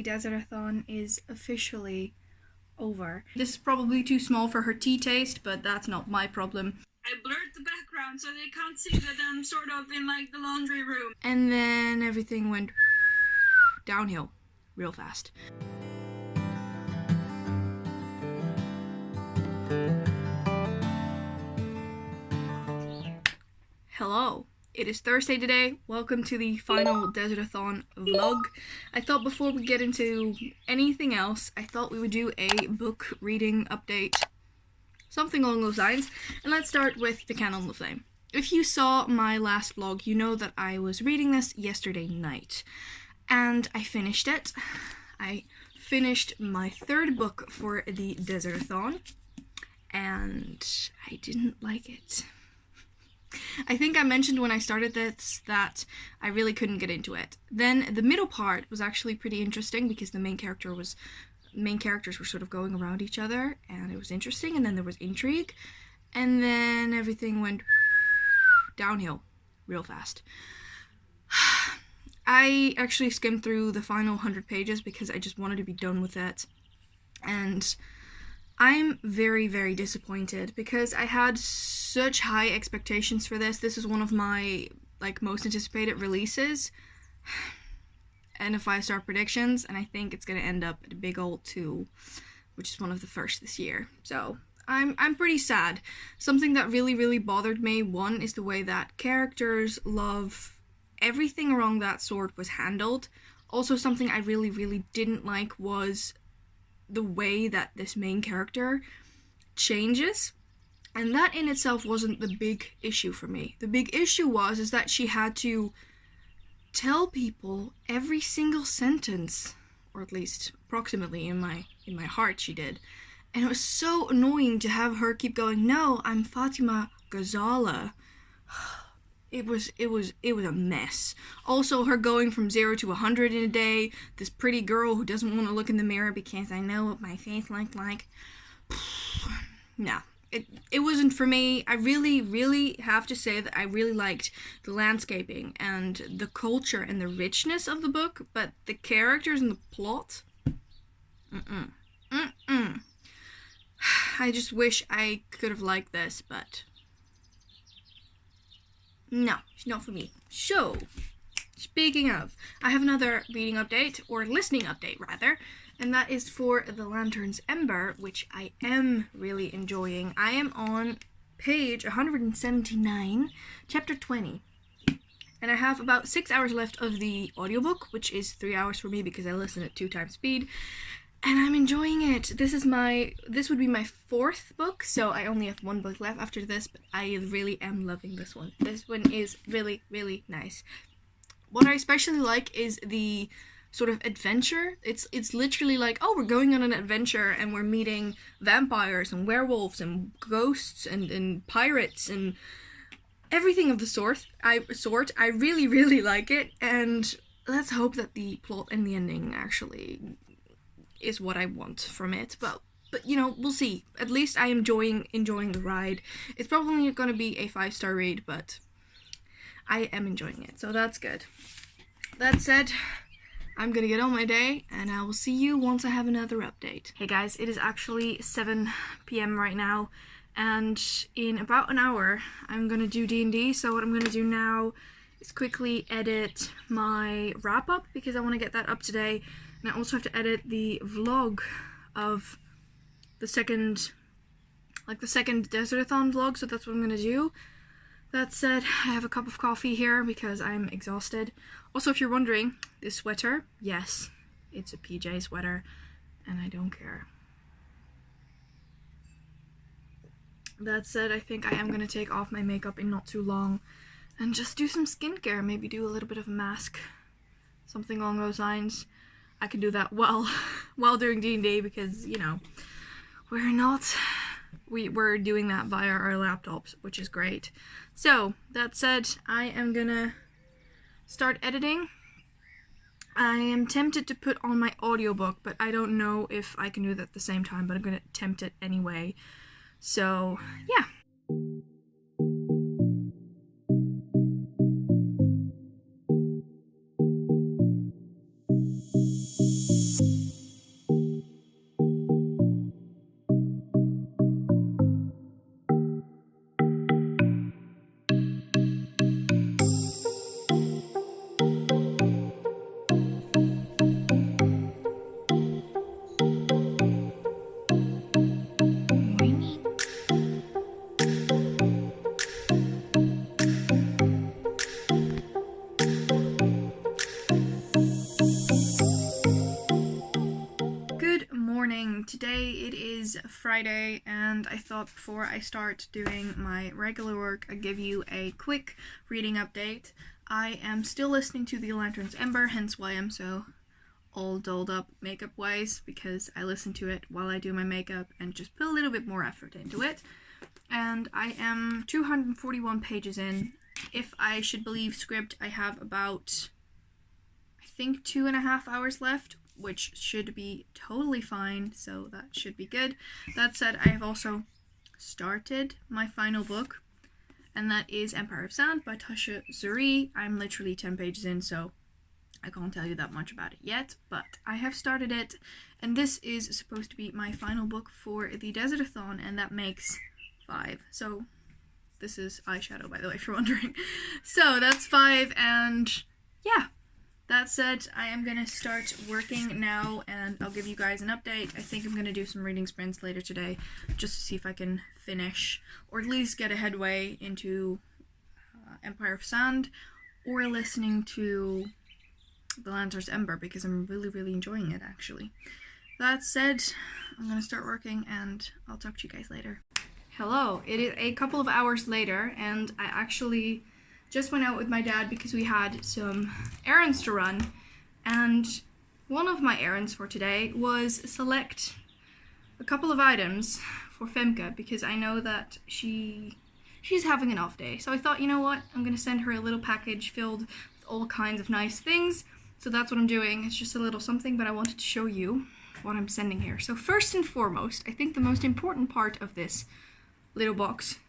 Desertathon is officially over. This is probably too small for her tea taste, but that's not my problem. I blurred the background so they can't see that I'm sort of in like the laundry room. And then everything went downhill real fast. Hello. It is Thursday today. Welcome to the final Desertathon vlog. I thought before we get into anything else, I thought we would do a book reading update. Something along those lines. And let's start with The Candle in the Flame. If you saw my last vlog, you know that I was reading this yesterday night. And I finished it. I finished my third book for the Desertathon. And I didn't like it. I think I mentioned when I started this that I really couldn't get into it. Then the middle part was actually pretty interesting because the main characters were sort of going around each other and it was interesting, and then there was intrigue, and then everything went downhill real fast. I actually skimmed through the final 100 pages because I just wanted to be done with it, and I'm very, very disappointed because I had such high expectations for this. This is one of my most anticipated releases and a 5-star predictions, and I think it's gonna end up at a big old 2, which is one of the first this year. So I'm pretty sad. Something that really, really bothered me, one, is the way that characters, love, everything around that sort was handled. Also, something I really, really didn't like was the way that this main character changes, and that in itself wasn't the big issue for me. The big issue is that she had to tell people every single sentence, or at least approximately in my heart she did, and it was so annoying to have her keep going, "No, I'm Fatima Ghazala." It was a mess. Also, her going from 0 to 100 in a day, this pretty girl who doesn't want to look in the mirror because I know what my face looked like. No, it wasn't for me. I really, really have to say that I really liked the landscaping and the culture and the richness of the book, but the characters and the plot, I just wish I could have liked this, but no, it's not for me. So, speaking of, I have another reading update, or listening update rather, and that is for the Lanterns Ember, which I am really enjoying. I am on page 179, chapter 20, and I have about 6 hours left of the audiobook, which is 3 hours for me because I listen at 2 times speed. And I'm enjoying it. This would be my 4th book, so I only have 1 book left after this, but I really am loving this one. This one is really, really nice. What I especially like is the sort of adventure. It's literally like, oh, we're going on an adventure and we're meeting vampires and werewolves and ghosts and pirates and everything of the sort. I really, really like it, and let's hope that the plot and the ending actually is what I want from it, but you know, we'll see. At least I am enjoying the ride. It's probably not going to be a 5-star read, but I am enjoying it, so that's good. That said, I'm gonna get on my day, and I will see you once I have another update. Hey guys, it is actually 7 p.m. right now, and in about an hour I'm gonna do D&D, so what I'm gonna do now is quickly edit my wrap-up because I want to get that up today. And I also have to edit the vlog of the second Desertathon vlog, so that's what I'm gonna do. That said, I have a cup of coffee here because I'm exhausted. Also, if you're wondering, this sweater, yes, it's a PJ sweater, and I don't care. That said, I think I am gonna take off my makeup in not too long and just do some skincare, maybe do a little bit of a mask, something along those lines. I can do that while doing D&D because, you know, we're doing that via our laptops, which is great. So, that said, I am gonna start editing. I am tempted to put on my audiobook, but I don't know if I can do that at the same time, but I'm gonna attempt it anyway. So, yeah. Today it is Friday, and I thought before I start doing my regular work, I'd give you a quick reading update. I am still listening to the Lanterns Ember, hence why I'm so all dolled up makeup-wise, because I listen to it while I do my makeup and just put a little bit more effort into it. And I am 241 pages in. If I should believe script, I have about, I think, 2.5 hours left, which should be totally fine, so that should be good. That said, I have also started my final book, and that is Empire of Sand by Tasha, Surrey. I'm literally 10 pages in, so I can't tell you that much about it yet, but I have started it, and this is supposed to be my final book for the Desertathon, and that makes 5. So this is eyeshadow, by the way, if you're wondering. So that's 5, and yeah. That said, I am going to start working now, and I'll give you guys an update. I think I'm going to do some reading sprints later today, just to see if I can finish, or at least get a headway into Empire of Sand, or listening to the Lanterns Ember, because I'm really enjoying it, actually. That said, I'm going to start working, and I'll talk to you guys later. Hello, it is a couple of hours later, and I actually just went out with my dad because we had some errands to run, and one of my errands for today was select a couple of items for Femke, because I know that she's having an off day. So I thought, you know what, I'm going to send her a little package filled with all kinds of nice things. So that's what I'm doing. It's just a little something, but I wanted to show you what I'm sending here. So first and foremost, I think the most important part of this little box,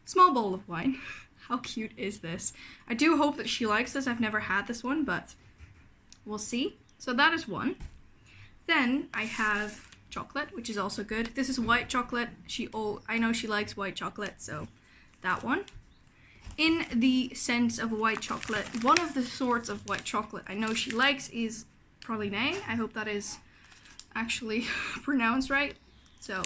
small bowl of wine. How cute is this? I do hope that she likes this. I've never had this one, but we'll see. So that is one. Then I have chocolate, which is also good. This is white chocolate. I know she likes white chocolate, so that one. In the sense of white chocolate, one of the sorts of white chocolate I know she likes is praline. I hope that is actually pronounced right. So,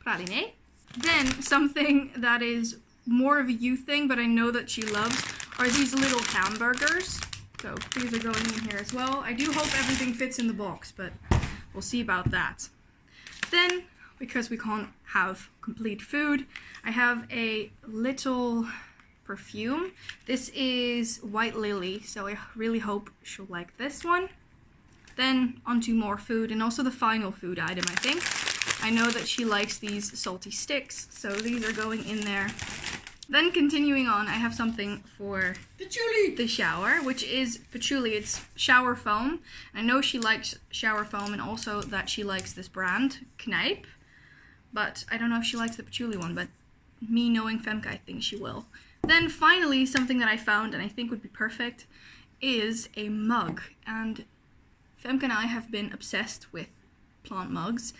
praline. Then something that is more of a youth thing, but I know that she loves, are these little hamburgers. So these are going in here as well. I do hope everything fits in the box, but we'll see about that. Then, because we can't have complete food, I have a little perfume. This is White Lily, so I really hope she'll like this one. Then onto more food, and also the final food item, I think. I know that she likes these salty sticks, so these are going in there. Then continuing on, I have something for patchouli, the shower, which is patchouli. It's shower foam. I know she likes shower foam, and also that she likes this brand, Knijp. But I don't know if she likes the patchouli one, but me knowing Femke, I think she will. Then finally, something that I found and I think would be perfect is a mug. And Femke and I have been obsessed with plant mugs.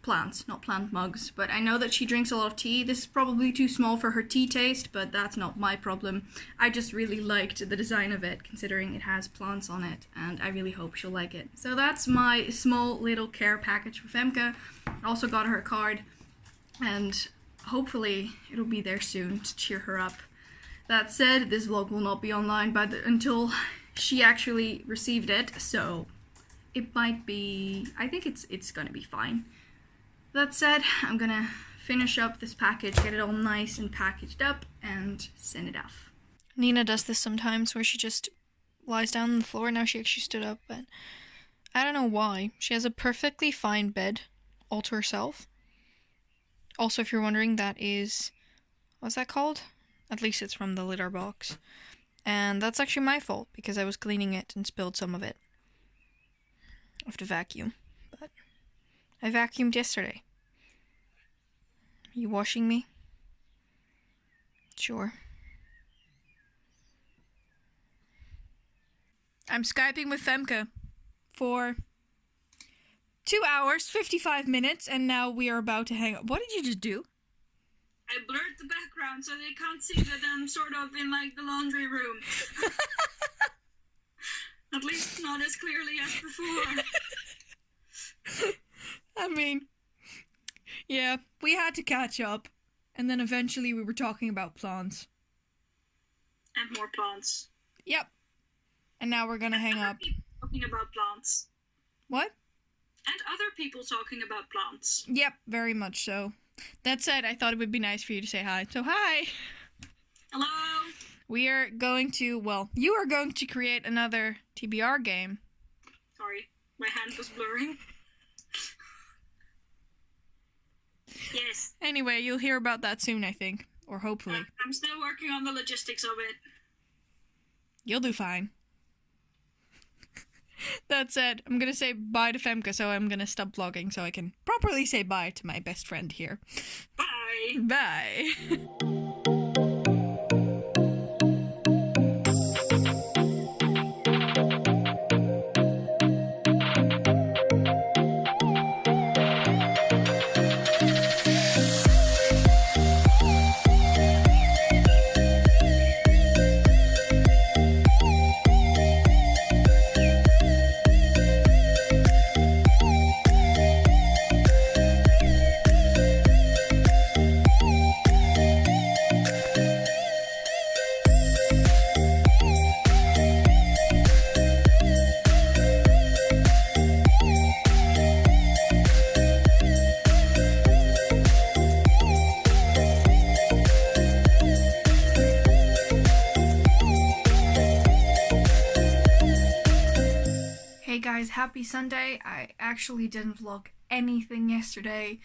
Plants, not plant mugs, but I know that she drinks a lot of tea. This is probably too small for her tea taste, but that's not my problem. I just really liked the design of it, considering it has plants on it, and I really hope she'll like it. So that's my small little care package for Femke. I also got her a card, and hopefully it'll be there soon to cheer her up. That said, this vlog will not be online until she actually received it, so it might be, I think it's gonna be fine. That said, I'm gonna finish up this package, get it all nice and packaged up, and send it off. Nina does this sometimes, where she just lies down on the floor. Now she actually stood up, but I don't know why. She has a perfectly fine bed, all to herself. Also, if you're wondering, that is, what's that called? At least it's from the litter box. And that's actually my fault, because I was cleaning it and spilled some of it. I have to vacuum, but I vacuumed yesterday. Are you washing me? Sure. I'm Skyping with Femke for 2 hours, 55 minutes, and now we are about to hang up. What did you just do? I blurred the background so they can't see that I'm sort of in, like, the laundry room. At least not as clearly as before. I mean, yeah, we had to catch up, and then eventually we were talking about plants. And more plants. Yep. And now we're gonna hang up. Talking about plants. What? And other people talking about plants. Yep, very much so. That said, I thought it would be nice for you to say hi. So hi! Hello! We are going to, well, you are going to create another TBR game. Sorry, my hand was blurring. Yes. Anyway, you'll hear about that soon, I think. Or hopefully. I'm still working on the logistics of it. You'll do fine. That said, I'm gonna say bye to Femke, so I'm gonna stop vlogging so I can properly say bye to my best friend here. Bye! Bye! Hey guys, happy Sunday. I actually didn't vlog anything yesterday.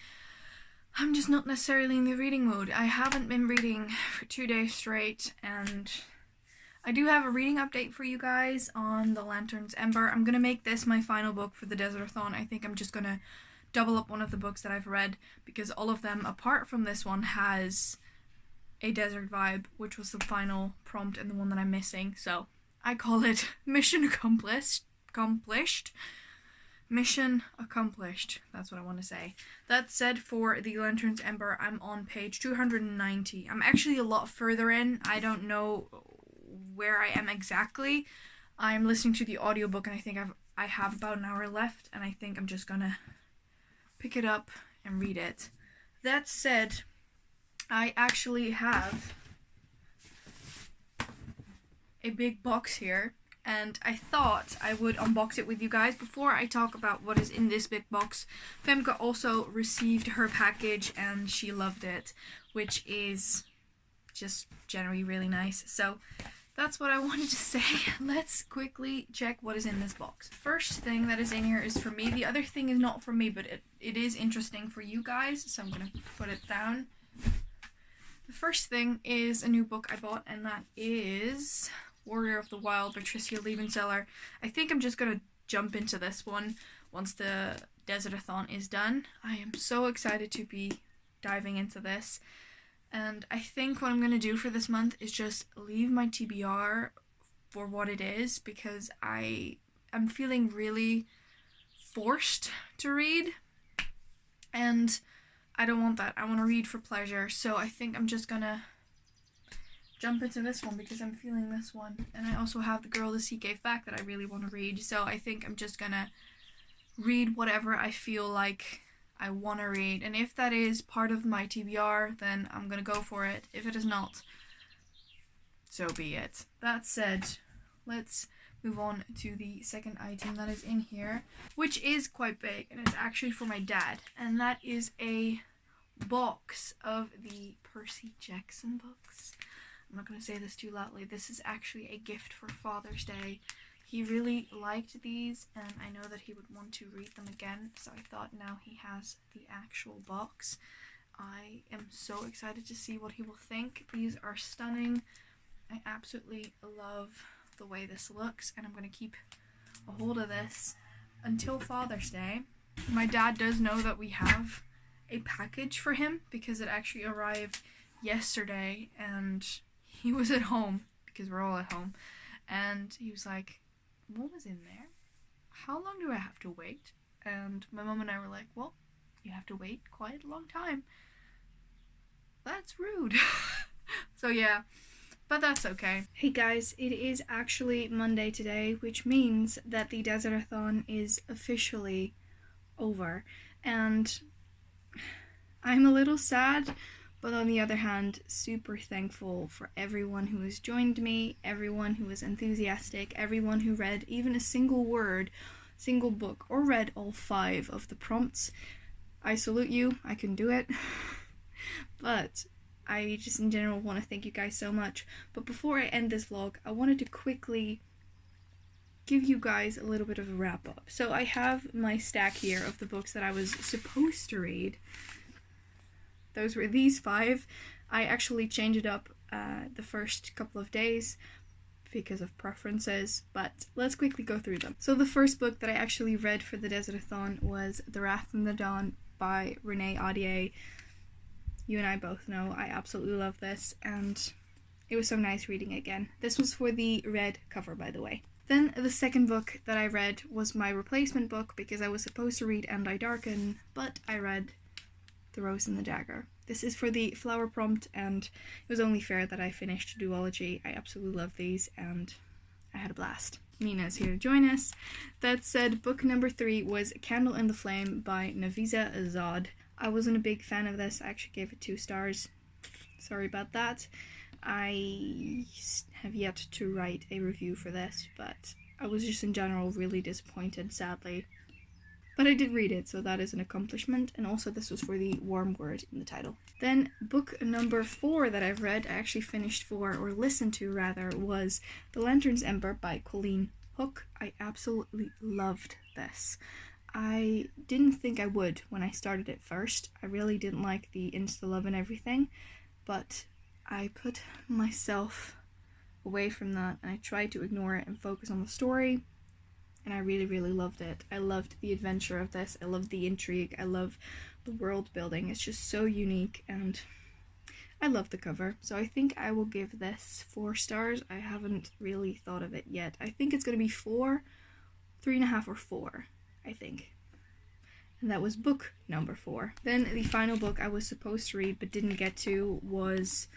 I'm just not necessarily in the reading mood. I haven't been reading for 2 days straight, and I do have a reading update for you guys on the Lanterns Ember. I'm gonna make this my final book for the Desertathon. I think I'm just gonna double up one of the books that I've read, because all of them, apart from this one, has a desert vibe, which was the final prompt and the one that I'm missing. So I call it mission accomplished. Mission accomplished. That's what I want to say. That said, for the Lanterns Ember, I'm on page 290. I'm actually a lot further in. I don't know where I am exactly. I'm listening to the audiobook, and I think I have about an hour left, and I think I'm just gonna pick it up and read it. That said, I actually have a big box here, and I thought I would unbox it with you guys. Before I talk about what is in this big box, Femke also received her package and she loved it, which is just generally really nice. So that's what I wanted to say. Let's quickly check what is in this box. First thing that is in here is for me. The other thing is not for me, but it is interesting for you guys, so I'm gonna put it down. The first thing is a new book I bought, and that is Warrior of the Wild by Tricia Liebenseller. I think I'm just gonna jump into this one once the Desertathon is done. I am so excited to be diving into this, and I think what I'm gonna do for this month is just leave my TBR for what it is, because I'm feeling really forced to read, and I don't want that. I want to read for pleasure, so I think I'm just gonna jump into this one because I'm feeling this one. And I also have The Girl the Sea Gave Back that I really want to read, so I think I'm just gonna read whatever I feel like I want to read. And if that is part of my TBR, then I'm gonna go for it. If it is not, so be it. That said, let's move on to the second item that is in here, which is quite big, and it's actually for my dad. And that is a box of the Percy Jackson books. I'm not going to say this too loudly. This is actually a gift for Father's Day. He really liked these, and I know that he would want to read them again, so I thought now he has the actual box. I am so excited to see what he will think. These are stunning. I absolutely love the way this looks, and I'm going to keep a hold of this until Father's Day. My dad does know that we have a package for him because it actually arrived yesterday, and he was at home because we're all at home, and he was like, what was in there? How long do I have to wait? And my mom and I were like, well, you have to wait quite a long time. That's rude. So yeah, but that's okay. Hey guys, it is actually Monday today, which means that the Desertathon is officially over, and I'm a little sad, but on the other hand, super thankful for everyone who has joined me, everyone who was enthusiastic, everyone who read even a single word single book or read all 5 of the prompts, I salute you. I can do it. But I just in general want to thank you guys so much. But before I end this vlog, I wanted to quickly give you guys a little bit of a wrap up. So I have my stack here of the books that I was supposed to read. Those were these 5. I actually changed it up the first couple of days because of preferences, but let's quickly go through them. So the first book that I actually read for the Desertathon was The Wrath and the Dawn by Renee Audier. You and I both know I absolutely love this, and it was so nice reading it again. This was for the red cover, by the way. Then the second book that I read was my replacement book because I was supposed to read And I Darken, but I read The Rose and the Dagger. This is for the flower prompt, and it was only fair that I finished duology. I absolutely love these, and I had a blast. Nina's here to join us. That said, book number 3 was Candle in the Flame by Nafisa Azad. I wasn't a big fan of this. I actually gave it 2 stars. Sorry about that. I have yet to write a review for this, but I was just in general really disappointed, sadly. But I did read it, so that is an accomplishment, and also this was for the warm word in the title. Then book number 4 that I've read, I actually finished for, or listened to rather, was The Lanterns Ember by Colleen Hook. I absolutely loved this. I didn't think I would when I started it first. I really didn't like the insta-love and everything, but I put myself away from that, and I tried to ignore it and focus on the story. And I really, really loved it. I loved the adventure of this. I loved the intrigue. I love the world building. It's just so unique, and I love the cover. So I think I will give this 4 stars. I haven't really thought of it yet. I think it's going to be 4, 3.5 or 4, I think. And that was book number 4. Then the final book I was supposed to read but didn't get to was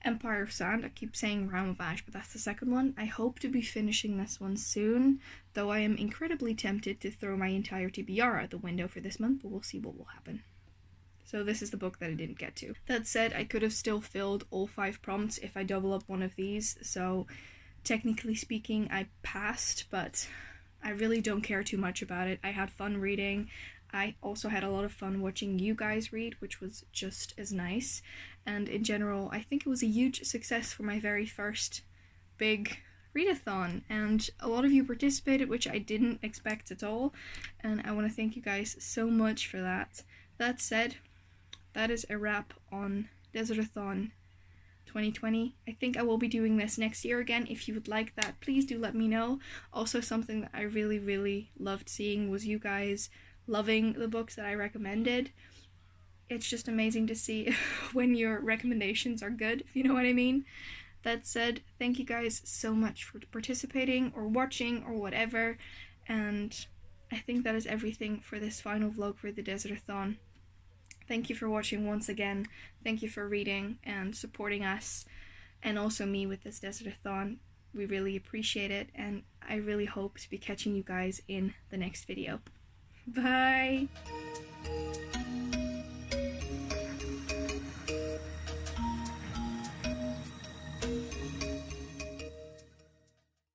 Empire of Sand. I keep saying Realm of Ash, but that's the second one. I hope to be finishing this one soon, though I am incredibly tempted to throw my entire TBR out the window for this month, but we'll see what will happen. So this is the book that I didn't get to. That said, I could have still filled all 5 prompts if I double up one of these, so technically speaking I passed, but I really don't care too much about it. I had fun reading. I also had a lot of fun watching you guys read, which was just as nice. And in general, I think it was a huge success for my very first big readathon. And a lot of you participated, which I didn't expect at all. And I want to thank you guys so much for that. That said, that is a wrap on Desertathon 2020. I think I will be doing this next year again. If you would like that, please do let me know. Also, something that I really, really loved seeing was you guys loving the books that I recommended. It's just amazing to see when your recommendations are good, if you know what I mean. That said, thank you guys so much for participating or watching or whatever, and I think that is everything for this final vlog for the Desertathon. Thank you for watching once again. Thank you for reading and supporting us, and also me with this Desertathon. We really appreciate it, and I really hope to be catching you guys in the next video. Bye!